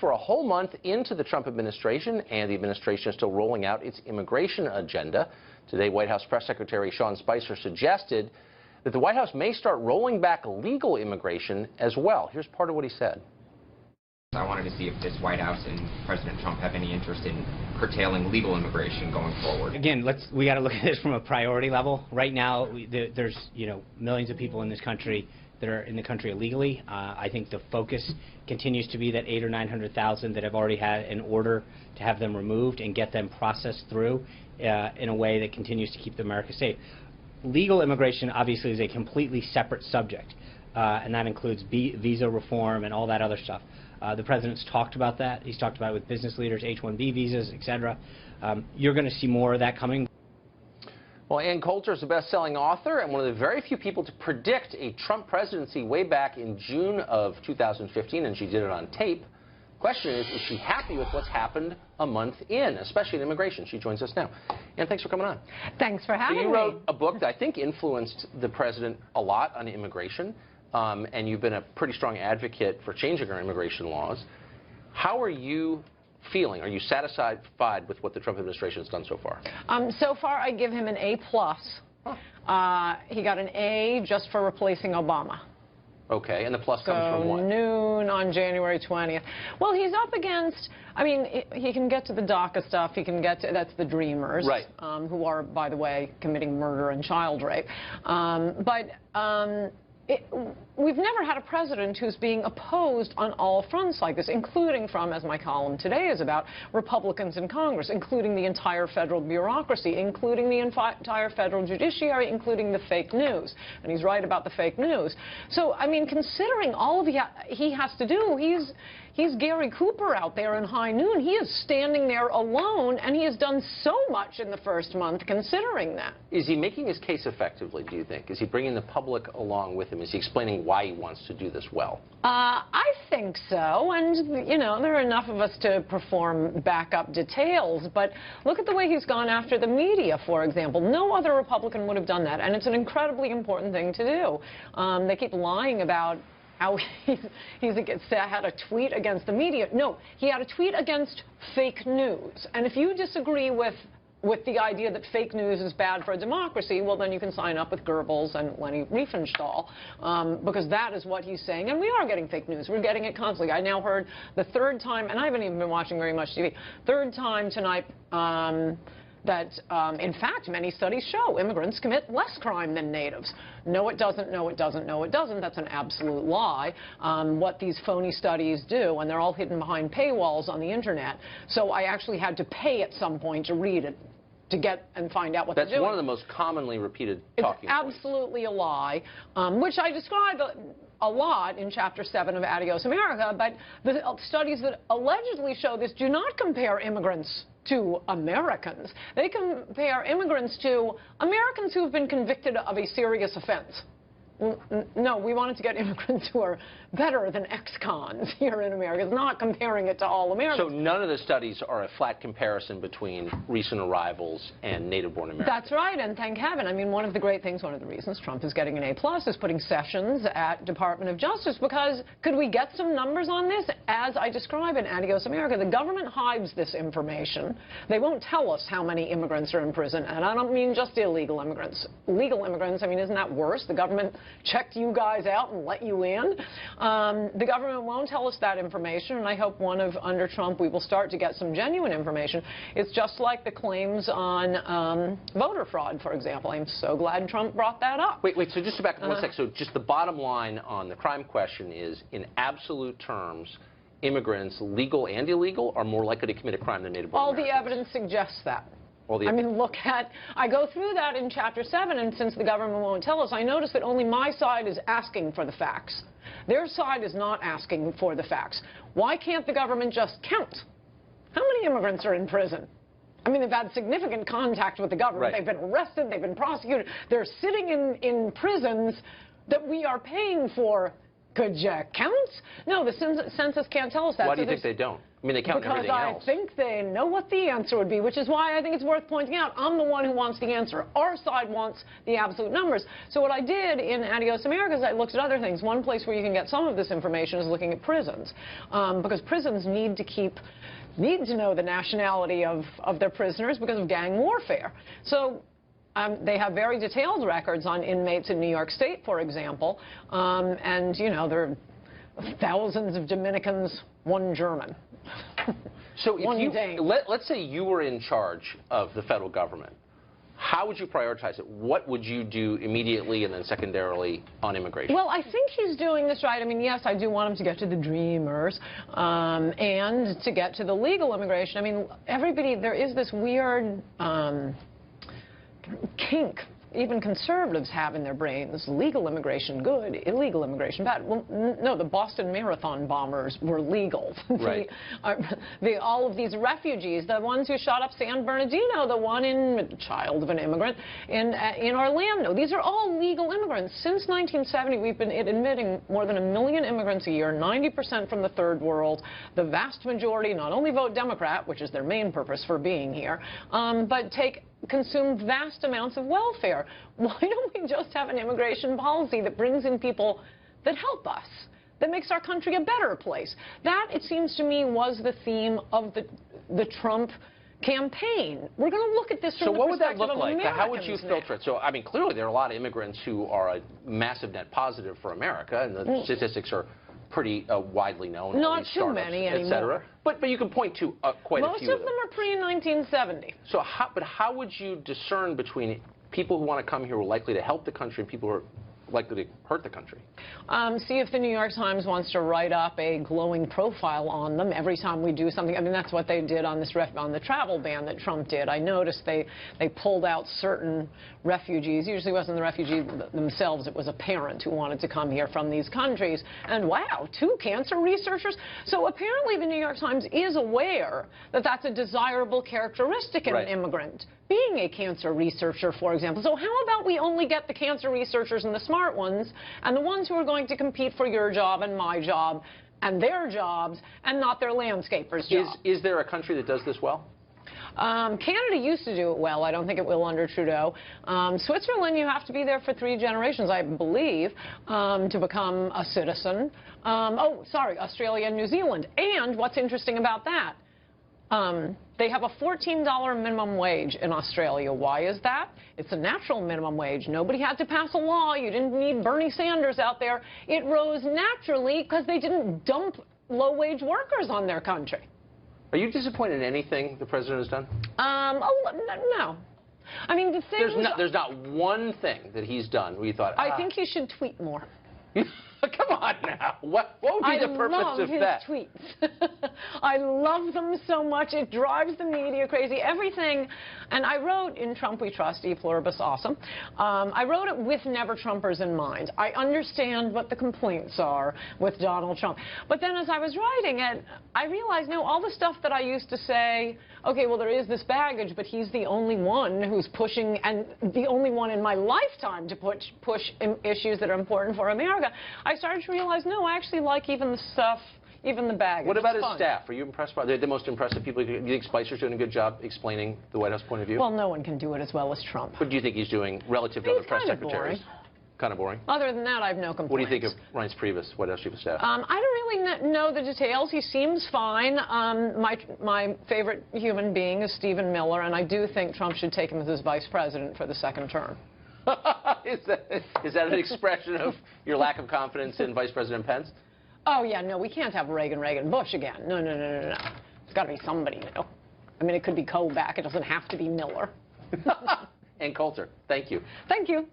We're a whole month into the Trump administration, and the administration is still rolling out its immigration agenda. Today, White House Press Secretary Sean Spicer suggested that the White House may start rolling back legal immigration as well. Here's part of what he said. I wanted to see if this White House and President Trump have any interest in curtailing legal immigration going forward. Again, we got to look at this from a priority level. Right now, there's millions of people in this country that are in the country illegally. I think the focus continues to be that 800,000 or 900,000 that have already had an order to have them removed and get them processed through in a way that continues to keep America safe. Legal immigration obviously is a completely separate subject, and that includes visa reform and all that other stuff. The president's talked about that. He's talked about it with business leaders, H-1B visas, etc. You're going to see more of that coming. Well, Ann Coulter is a best-selling author and one of the very few people to predict a Trump presidency way back in June of 2015, and she did it on tape. The question is she happy with what's happened a month in, especially in immigration? She joins us now. Ann, thanks for coming on. Thanks for having me. So you wrote a book that I think influenced the president a lot on immigration, and you've been a pretty strong advocate for changing our immigration laws. How are you feeling? Are you satisfied with what the Trump administration has done so far? So far, I give him an A+. Huh. He got an A just for replacing Obama. Okay, and the plus comes from what? Noon on January 20th. Well, he's up against, I mean, he can get to the DACA stuff. He can get to, that's the Dreamers, right. Who are, by the way, committing murder and child rape. We've never had a president who's being opposed on all fronts like this, including from, as my column today is about, Republicans in Congress, including the entire federal bureaucracy, including the entire federal judiciary, including the fake news. And he's right about the fake news. So, I mean, considering all of he has to do, he's Gary Cooper out there in high noon. He is standing there alone, and he has done so much in the first month considering that. Is he making his case effectively, do you think? Is he bringing the public along with him? Is he explaining why he wants to do this well? I think so, and, you know, there are enough of us to perform backup details, but look at the way he's gone after the media, for example. No other Republican would have done that, and it's an incredibly important thing to do. They keep lying about how he had a tweet against the media. No, he had a tweet against fake news. And if you disagree with the idea that fake news is bad for a democracy, well, then you can sign up with Goebbels and Leni Riefenstahl, because that is what he's saying. And we are getting fake news. We're getting it constantly. I now heard the third time, and I haven't even been watching very much TV, third time tonight, that, in fact, many studies show immigrants commit less crime than natives. No, it doesn't. No, it doesn't. No, it doesn't. That's an absolute lie. What these phony studies do, and they're all hidden behind paywalls on the Internet. So I actually had to pay at some point to read it, to get and find out what they're doing. That's one of the most commonly repeated talking points. It's absolutely a lie, which I describe a lot in Chapter 7 of Adios America, but the studies that allegedly show this do not compare immigrants to Americans. They compare immigrants to Americans who have been convicted of a serious offense. No, we wanted to get immigrants who are better than ex-cons here in America. It's not comparing it to all Americans. So none of the studies are a flat comparison between recent arrivals and native-born Americans. That's right, and thank heaven. I mean, one of the great things, one of the reasons Trump is getting an A+ is putting Sessions at Department of Justice, because could we get some numbers on this? As I describe in Adios America, the government hides this information. They won't tell us how many immigrants are in prison, and I don't mean just illegal immigrants. Legal immigrants, I mean, isn't that worse? The government checked you guys out and let you in. The government won't tell us that information, and I hope under Trump we will start to get some genuine information. It's just like the claims on voter fraud, for example. I'm so glad Trump brought that up. Wait, so just to back up 1 sec. So just the bottom line on the crime question is, in absolute terms, immigrants, legal and illegal, are more likely to commit a crime than native-born Americans. All the evidence suggests that. I mean, I go through that in Chapter 7, and since the government won't tell us, I notice that only my side is asking for the facts. Their side is not asking for the facts. Why can't the government just count? How many immigrants are in prison? I mean, they've had significant contact with the government. Right. They've been arrested. They've been prosecuted. They're sitting in prisons that we are paying for Could you count? No, the census can't tell us that. Why do you think they don't? I mean, they count everything else. Because I think they know what the answer would be, which is why I think it's worth pointing out. I'm the one who wants the answer. Our side wants the absolute numbers. So what I did in Adios America is I looked at other things. One place where you can get some of this information is looking at prisons, because prisons need to know the nationality of their prisoners because of gang warfare. So they have very detailed records on inmates in New York State, for example, and, you know, there are thousands of Dominicans, one German. So let's say you were in charge of the federal government. How would you prioritize it? What would you do immediately and then secondarily on immigration? Well, I think he's doing this right. I mean, yes, I do want him to get to the dreamers and to get to the legal immigration. I mean, there is this weird kink even conservatives have in their brains: legal immigration good, illegal immigration bad. Well, no, the Boston Marathon bombers were legal. Right. All of these refugees, the ones who shot up San Bernardino, the one child of an immigrant in Orlando, these are all legal immigrants. Since 1970, we've been admitting more than 1 million immigrants a year, 90% from the third world. The vast majority not only vote Democrat, which is their main purpose for being here, but consume vast amounts of welfare. Why don't we just have an immigration policy that brings in people that help us, that makes our country a better place? That, it seems to me, was the theme of the Trump campaign. We're going to look at this from the perspective of Americans. So what would that look like? How would you filter it? So, I mean, clearly there are a lot of immigrants who are a massive net positive for America, and the statistics are pretty widely known. Not too many anymore. But you can point to quite a few. Most of them are pre-1970. So how would you discern between people who want to come here who are likely to help the country and people who are likely to hurt the country? See if the New York Times wants to write up a glowing profile on them every time we do something. I mean, that's what they did on the travel ban that Trump did. I noticed they pulled out certain refugees. Usually it wasn't the refugees themselves, it was a parent who wanted to come here from these countries. And wow, 2 cancer researchers? So apparently the New York Times is aware that that's a desirable characteristic in an immigrant, being a cancer researcher, for example. So how about we only get the cancer researchers and the smart ones, and the ones who are going to compete for your job and my job and their jobs, and not their landscapers' jobs? Is there a country that does this well? Canada used to do it well. I don't think it will under Trudeau. Switzerland, you have to be there for 3 generations, I believe, to become a citizen. Australia and New Zealand. And what's interesting about that? They have a $14 minimum wage in Australia. Why is that? It's a natural minimum wage. Nobody had to pass a law. You didn't need Bernie Sanders out there. It rose naturally because they didn't dump low-wage workers on their country. Are you disappointed in anything the president has done? No. I mean, the thing there's not one thing that he's done where you thought, I think he should tweet more. Come on now. What would be the purpose of that? I love his tweets. I love them so much. It drives the media crazy. Everything. And I wrote in Trump We Trust, E Pluribus Awesome. I wrote it with Never Trumpers in mind. I understand what the complaints are with Donald Trump. But then as I was writing it, I realized, no, all the stuff that I used to say, okay, well, there is this baggage, but he's the only one who's pushing, and the only one in my lifetime to push issues that are important for America. I started to realize, no, I actually like even the stuff, even the baggage. What about his staff? Are you impressed by the most impressive people? Do you think Spicer's doing a good job explaining the White House point of view? Well, no one can do it as well as Trump. What do you think he's doing relative to other press secretaries? Kind of boring. Other than that, I have no complaints. What do you think of Reince Priebus, White House Chief of Staff? I don't really know the details. He seems fine. My favorite human being is Stephen Miller, and I do think Trump should take him as his vice president for the 2nd term. Is that an expression of your lack of confidence in Vice President Pence? Oh, yeah, no, we can't have Reagan, Bush again. No. It's got to be somebody new. I mean, it could be Kobach. It doesn't have to be Miller. And Coulter, thank you. Thank you.